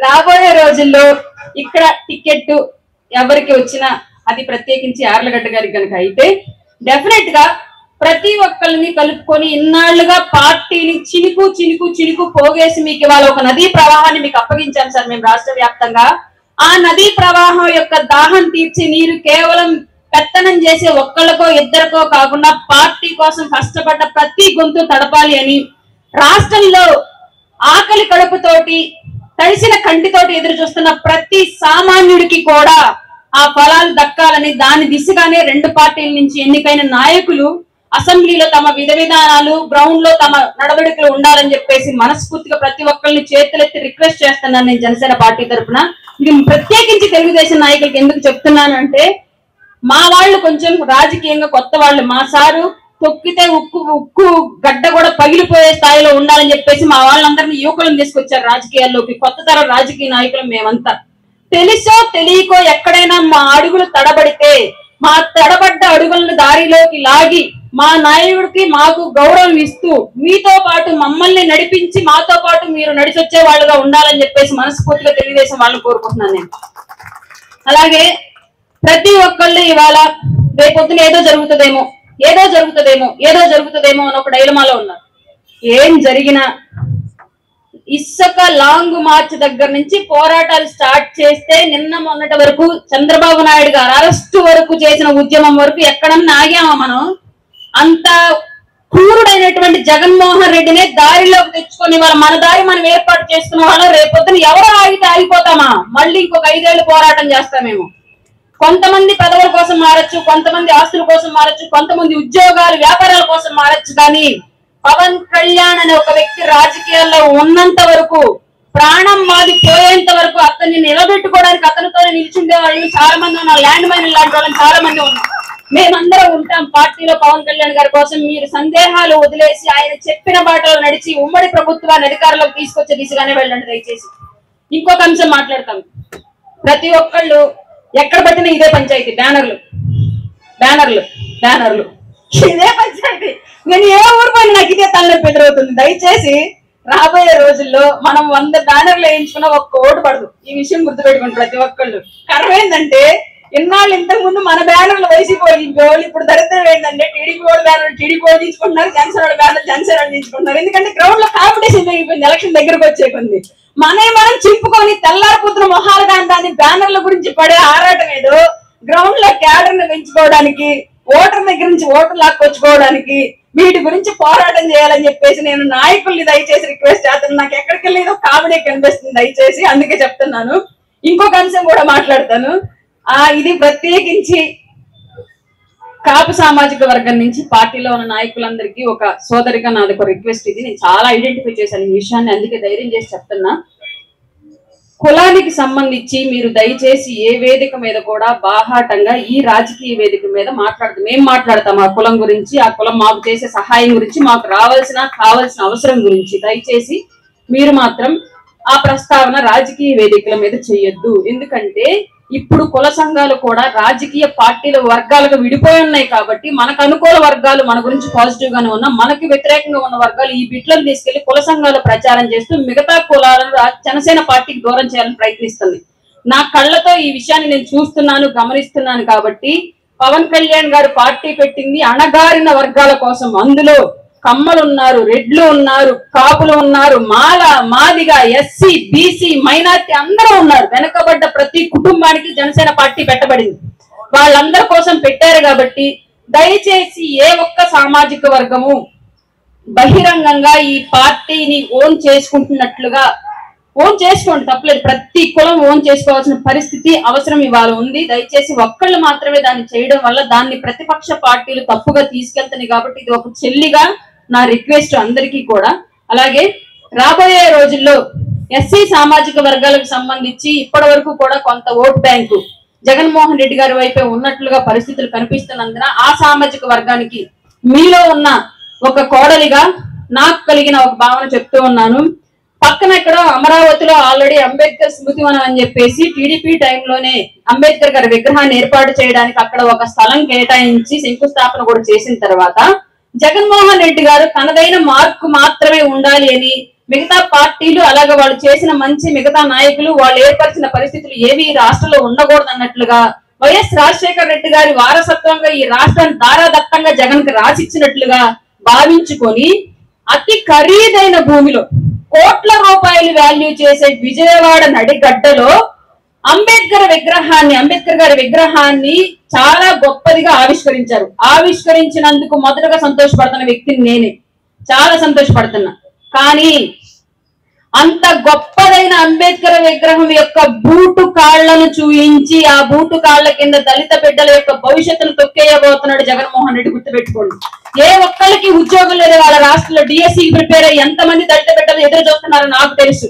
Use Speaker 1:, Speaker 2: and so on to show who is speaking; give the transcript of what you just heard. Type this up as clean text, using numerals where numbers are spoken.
Speaker 1: రాబోయే రోజుల్లో ఇక్కడ టికెట్ ఎవరికి వచ్చినా అది ప్రత్యేకించి యార్లగడ్డ గారికి కనుక అయితే డెఫినెట్ గా ప్రతి ఒక్కరిని కలుపుకొని ఇన్నాళ్లుగా పార్టీని చినుకు చినుకు చినుకు పోగేసి మీకు ఇవాళ ఒక నదీ ప్రవాహాన్ని మీకు అప్పగించాం సార్ మేము రాష్ట్ర వ్యాప్తంగా. ఆ నదీ ప్రవాహం యొక్క దాహం తీర్చి నీరు కేవలం పెత్తనం చేసే ఒక్కళ్ళకో ఇద్దరికో కాకుండా పార్టీ కోసం కష్టపడ్డ ప్రతి గొంతు తడపాలి అని రాష్ట్రంలో ఆకలి కడుపుతోటి తడిసిన కంటితోటి ఎదురు చూస్తున్న ప్రతి సామాన్యుడికి కూడా ఆ ఫలాలు దక్కాలని దాని దిశగానే రెండు పార్టీల నుంచి ఎన్నికైన నాయకులు అసెంబ్లీలో తమ విధానాలు గ్రౌండ్ లో తమ నడవడికలు ఉండాలని చెప్పేసి మనస్ఫూర్తిగా ప్రతి ఒక్కరిని చేతులెత్తి రిక్వెస్ట్ చేస్తున్నాను నేను జనసేన పార్టీ తరఫున. ఇది ప్రత్యేకించి తెలుగుదేశం నాయకులకు ఎందుకు చెప్తున్నానంటే మా వాళ్ళు కొంచెం రాజకీయంగా కొత్త వాళ్ళు. మా సారు తొక్కితే ఉక్కు గడ్డ కూడా పగిలిపోయే స్థాయిలో ఉండాలని చెప్పేసి మా వాళ్ళందరినీ యువకులను తీసుకొచ్చారు రాజకీయాల్లోకి. కొత్త తరం రాజకీయ నాయకులు మేమంతా. తెలుసో తెలియకో ఎక్కడైనా మా అడుగులు తడబడితే మా తడబడ్డ అడుగులను దారిలోకి లాగి మా నాయకుడికి మాకు గౌరవం ఇస్తూ మీతో పాటు మమ్మల్ని నడిపించి మాతో పాటు మీరు నడిచొచ్చే వాళ్ళుగా ఉండాలని చెప్పేసి మనస్ఫూర్తిగా తెలుగుదేశం వాళ్ళని కోరుకుంటున్నాను నేను. అలాగే ప్రతి ఒక్కళ్ళు ఇవాళ రేపొద్దున ఏదో జరుగుతుందేమో ఏదో జరుగుతుందేమో ఏదో జరుగుతుందేమో అని ఒక డైలమాలో ఉన్నారు. ఏం జరిగినా ఇసుక లాంగ్ మార్చ్ దగ్గర నుంచి పోరాటాలు స్టార్ట్ చేస్తే నిన్న మొన్నటి వరకు చంద్రబాబు నాయుడు గారు అరెస్ట్ వరకు చేసిన ఉద్యమం వరకు ఎక్కడన్నా ఆగామా మనం? అంత క్రూరుడైనటువంటి జగన్మోహన్ రెడ్డినే దారిలోకి తెచ్చుకొని మన దారి మనం ఏర్పాటు చేసుకున్న వాళ్ళం రేపొద్దున ఎవరు ఆగితే ఆగిపోతామా? మళ్ళీ ఇంకొక 5 ఏళ్ళు పోరాటం చేస్తామేమో. కొంతమంది పదవుల కోసం మారచ్చు, కొంతమంది ఆస్తుల కోసం మారచ్చు, కొంతమంది ఉద్యోగాలు వ్యాపారాల కోసం మారచ్చు. కానీ పవన్ కళ్యాణ్ అనే ఒక వ్యక్తి రాజకీయాల్లో ఉన్నంత వరకు ప్రాణం మాది పోయేంత వరకు అతన్ని నిలబెట్టుకోవడానికి అతనితోనే నిల్చుండే వాళ్ళు చాలా మంది ఉన్నారు. ల్యాండ్ మైన్ లాంటి వాళ్ళని చాలా మంది ఉన్నారు. మేమందరం ఉంటాం పార్టీలో పవన్ కళ్యాణ్ గారి కోసం. మీరు సందేహాలు వదిలేసి ఆయన చెప్పిన బాటలో నడిచి ఉమ్మడి ప్రభుత్వాన్ని అధికారంలోకి తీసుకొచ్చే దిశగానే వెళ్ళండి దయచేసి. ఇంకొక అంశం మాట్లాడతాం. ప్రతి ఒక్కళ్ళు ఎక్కడ పట్టినా ఇదే పంచాయతీ, బ్యానర్లు బ్యానర్లు బ్యానర్లు ఇదే పంచాయతీ. నేను ఏ ఊరు పోయినా నాకు ఇదే తలనొప్పి ఎదురవుతుంది. దయచేసి రాబోయే రోజుల్లో మనం 100 బ్యానర్లు వేయించుకున్న ఒక్క ఓటు పడదు. ఈ విషయం గుర్తుపెట్టుకోండి ప్రతి ఒక్కళ్ళు. కారణం ఏంటంటే ఇన్నాళ్ళు ఇంతకు ముందు మన బ్యానర్లు వైసీపీ వాళ్ళు, ఇప్పుడు దరిద్రం ఏంటంటే టీడీపీ వాళ్ళు బ్యానర్ టీడీపీ వాళ్ళు తీసుకుంటున్నారు, జనసేన వాళ్ళు బ్యానర్ జనసేన వాళ్ళు తీసుకుంటున్నారు. ఎందుకంటే గ్రౌండ్ లో కాంపిటీషన్ పెరిగిపోయింది ఎలక్షన్ దగ్గరకు వచ్చే కొంది. మనం చింపుకొని తెల్లారిపోతున్న మొహాలు దాని బ్యానర్ల గురించి పడే ఆరాటం ఏదో గ్రౌండ్ లో క్యాడర్ ని పెంచుకోవడానికి, ఓటర్ దగ్గర నుంచి ఓటర్ లాక్కొచ్చుకోవడానికి వీటి గురించి పోరాటం చేయాలని చెప్పేసి నేను నాయకుల్ని దయచేసి రిక్వెస్ట్ చేస్తాను. నాకు ఎక్కడికి వెళ్ళేదో కామెడీ కనిపిస్తుంది దయచేసి, అందుకే చెప్తున్నాను. ఇంకొక అంశం కూడా మాట్లాడతాను. ఇది ప్రత్యేకించి కాపు సామాజిక వర్గం నుంచి పార్టీలో ఉన్న నాయకులందరికీ ఒక సోదరిగా నాది ఒక రిక్వెస్ట్. ఇది నేను చాలా ఐడెంటిఫై చేశాను ఈ విషయాన్ని, అందుకే ధైర్యం చేసి చెప్తున్నా. కులానికి సంబంధించి మీరు దయచేసి ఏ వేదిక మీద కూడా బాహాటంగా ఈ రాజకీయ వేదిక మీద మేము మాట్లాడతాం ఆ కులం గురించి, ఆ కులం మాకు చేసే సహాయం గురించి, మాకు కావాల్సిన అవసరం గురించి. దయచేసి మీరు మాత్రం ఆ ప్రస్తావన రాజకీయ వేదికల మీద చేయొద్దు. ఎందుకంటే ఇప్పుడు కుల సంఘాలు కూడా రాజకీయ పార్టీల వర్గాలకు విడిపోయి ఉన్నాయి కాబట్టి మనకు అనుకూల వర్గాలు మన గురించి పాజిటివ్ గానే ఉన్నా, మనకి వ్యతిరేకంగా ఉన్న వర్గాలు ఈ బిట్లను తీసుకెళ్లి కుల సంఘాలు ప్రచారం చేస్తూ మిగతా కులాలను జనసేన పార్టీకి దూరం చేయాలని ప్రయత్నిస్తుంది. నా కళ్ళతో ఈ విషయాన్ని నేను చూస్తున్నాను, గమనిస్తున్నాను. కాబట్టి పవన్ కళ్యాణ్ గారు పార్టీ పెట్టింది అణగారిన వర్గాల కోసం. అందులో కమ్మలు ఉన్నారు, రెడ్లు ఉన్నారు, కాపులు ఉన్నారు, మాదిగా, ఎస్సీ, బీసీ, మైనార్టీ అందరూ ఉన్నారు. వెనకబడ్డ ప్రతి కుటుంబానికి జనసేన పార్టీ పెట్టబడింది. వాళ్ళందరి కోసం పెట్టారు. కాబట్టి దయచేసి ఏ ఒక్క సామాజిక వర్గము బహిరంగంగా ఈ పార్టీని ఓన్ చేసుకుంటున్నట్లుగా ఓన్ చేసుకోండి, తప్పలేదు. ప్రతి కులం ఓన్ చేసుకోవాల్సిన పరిస్థితి అవసరం ఇవాళ ఉంది. దయచేసి ఒక్కళ్ళు మాత్రమే దాన్ని చేయడం వల్ల దాన్ని ప్రతిపక్ష పార్టీలు తప్పుగా తీసుకెళ్తున్నాయి. కాబట్టి ఇది ఒక చెల్లిగా నా రిక్వెస్ట్ అందరికీ కూడా. అలాగే రాబోయే రోజుల్లో ఎస్సీ సామాజిక వర్గాలకు సంబంధించి ఇప్పటి వరకు కూడా కొంత ఓట్ బ్యాంకు జగన్మోహన్ రెడ్డి గారి వైపే ఉన్నట్లుగా పరిస్థితులు కనిపిస్తున్నందున ఆ సామాజిక వర్గానికి మీలో ఉన్న ఒక కోడలిగా నాకు కలిగిన ఒక భావన చెప్తూ ఉన్నాను. పక్కన ఇక్కడ అమరావతిలో ఆల్రెడీ అంబేద్కర్ స్మృతివనం అని చెప్పేసి టీడీపీ టైంలోనే అంబేద్కర్ గారి విగ్రహాన్ని ఏర్పాటు చేయడానికి అక్కడ ఒక స్థలం కేటాయించి శంకుస్థాపన కూడా చేసిన తర్వాత జగన్మోహన్ రెడ్డి గారు తనదైన మార్కు మాత్రమే ఉండాలి అని మిగతా పార్టీలు అలాగే వాళ్ళు చేసిన మంచి మిగతా నాయకులు వాళ్ళు ఏర్పరిచిన పరిస్థితులు ఏవి ఈ రాష్ట్రంలో ఉండకూడదు అన్నట్లుగా వైఎస్ రాజశేఖర రెడ్డి గారి వారసత్వంగా ఈ రాష్ట్రాన్ని దారాదత్తంగా జగన్ కి రాసిచ్చినట్లుగా భావించుకొని అతి ఖరీదైన భూమిలో కోట్ల రూపాయలు వాల్యూ చేసే విజయవాడ నడిగడ్డలో అంబేద్కర్ గారి విగ్రహాన్ని చాలా గొప్పదిగా ఆవిష్కరించారు. ఆవిష్కరించినందుకు మొదటగా సంతోషపడుతున్న వ్యక్తిని నేనే, చాలా సంతోషపడుతున్నా. కానీ అంత గొప్పదైన అంబేద్కర్ విగ్రహం యొక్క బూటు కాళ్లను చూయించి ఆ బూటు కాళ్ల కింద దళిత బిడ్డల యొక్క భవిష్యత్తును తొక్కేయబోతున్నాడు జగన్మోహన్ రెడ్డి. గుర్తుపెట్టుకోండి, ఏ ఒక్కరికి ఉద్యోగం లేదు వాళ్ళ రాష్ట్రంలో. డిఎస్సికి ప్రిపేర్ అయ్యి ఎంతమంది దళిత బిడ్డలు ఎదురు చూస్తున్నారో నాకు తెలుసు.